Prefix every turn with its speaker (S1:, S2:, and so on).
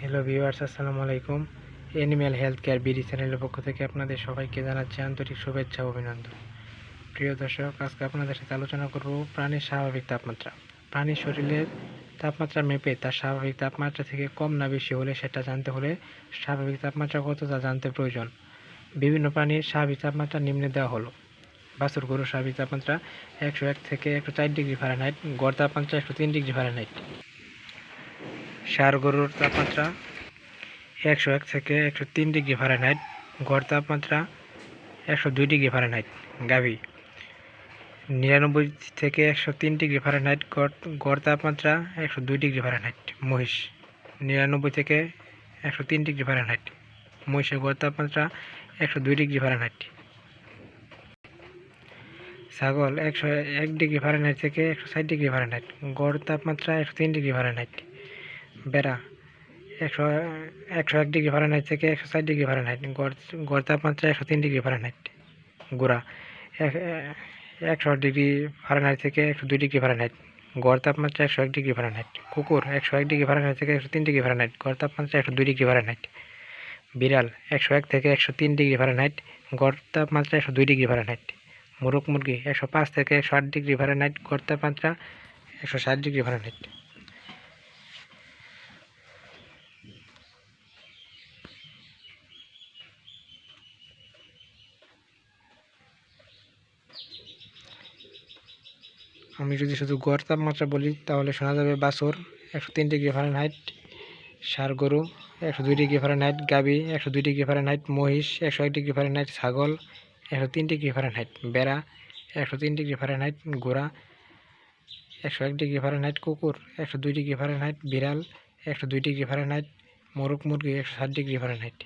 S1: Hello viewers, আসসালামু আলাইকুম। Animal health care BD চ্যানেলের পক্ষ থেকে আপনাদের সবাইকে জানাচ্ছি আন্তরিক শুভেচ্ছা ও অভিনন্দন। প্রিয় দর্শক, আজকে আপনাদের সাথে আলোচনা করব প্রাণীর স্বাভাবিক তাপমাত্রা। প্রাণীর শরীরের তাপমাত্রা মেপে তার স্বাভাবিক তাপমাত্রা থেকে কম না বেশি হলে সেটা জানতে হলে স্বাভাবিক তাপমাত্রা কত তা জানতে প্রয়োজন। বিভিন্ন প্রাণীর স্বাভাবিক তাপমাত্রা নিম্নে দেওয়া হলো। বাছুর গরুর স্বাভাবিক তাপমাত্রা 101 থেকে 104 ডিগ্রি ফারেনহাইট, গড় তাপমাত্রা 103 ডিগ্রি ফারেনহাইট। ষাঁড় গরুর তাপমাত্রা 101 থেকে 103 ডিগ্রি ফারেনহাইট, গড় তাপমাত্রা 102 ডিগ্রি ফারেনহাইট। গাভী 99 থেকে 103 ডিগ্রি ফারেনহাইট, গড় তাপমাত্রা 102 ডিগ্রি ফারেনহাইট। মহিষ 99 থেকে 103 ডিগ্রি ফারেনহাইট, মহিষের গড় তাপমাত্রা 102 ডিগ্রি ফারেনহাইট। ছাগল 101 ডিগ্রি ফারেনহাইট থেকে 160 ডিগ্রি ফারেনহাইট, গড় তাপমাত্রা 103 ডিগ্রি ফারেনহাইট। বেড়া 101 ডিগ্রি ফারেনহাইট থেকে 160 ডিগ্রি ফারেনহাইট, গড় তাপমাত্রা 103 ডিগ্রি ফারেনহাইট। ঘোড়া 100 ডিগ্রি ফারেনহাইট থেকে 102 ডিগ্রি ফারেনহাইট, গড় তাপমাত্রা 101 ডিগ্রি ফারেনহাইট। কুকুর 101 ডিগ্রি ফারেনহাইট থেকে 103 ডিগ্রি ফারেনহাইট, গড় তাপমাত্রা 102 ডিগ্রি ফারেনহাইট। বিড়াল 101 থেকে 103 ডিগ্রি ফারেনহাইট, গড় তাপমাত্রা 102 ডিগ্রি ফারেনহাইট। মোরগ মুরগি 105 থেকে 108 ডিগ্রি ফারেনহাইট, গড় তাপমাত্রা 160 ডিগ্রি ফারেনহাইট। আমি যদি শুধু গড় তাপমাত্রা বলি তাহলে শোনা যাবে বাছুর 103 ডিগ্রি ফারেনহাইট, ষাঁড় গরু 102 ডিগ্রি ফারেনহাইট, গাভী 102 ডিগ্রি ফারেনহাইট, মহিষ 101 ডিগ্রি ফারেনহাইট, ছাগল 103 ডিগ্রি ফারেনহাইট, বেড়া 103 ডিগ্রি ফারেনহাইট, ঘোড়া 101 ডিগ্রি ফারেনহাইট, কুকুর 102 ডিগ্রি ফারেনহাইট, বিড়াল 102 ডিগ্রি ফারেনহাইট, মোরগ মুরগি 160 ডিগ্রি ফারেনহাইট।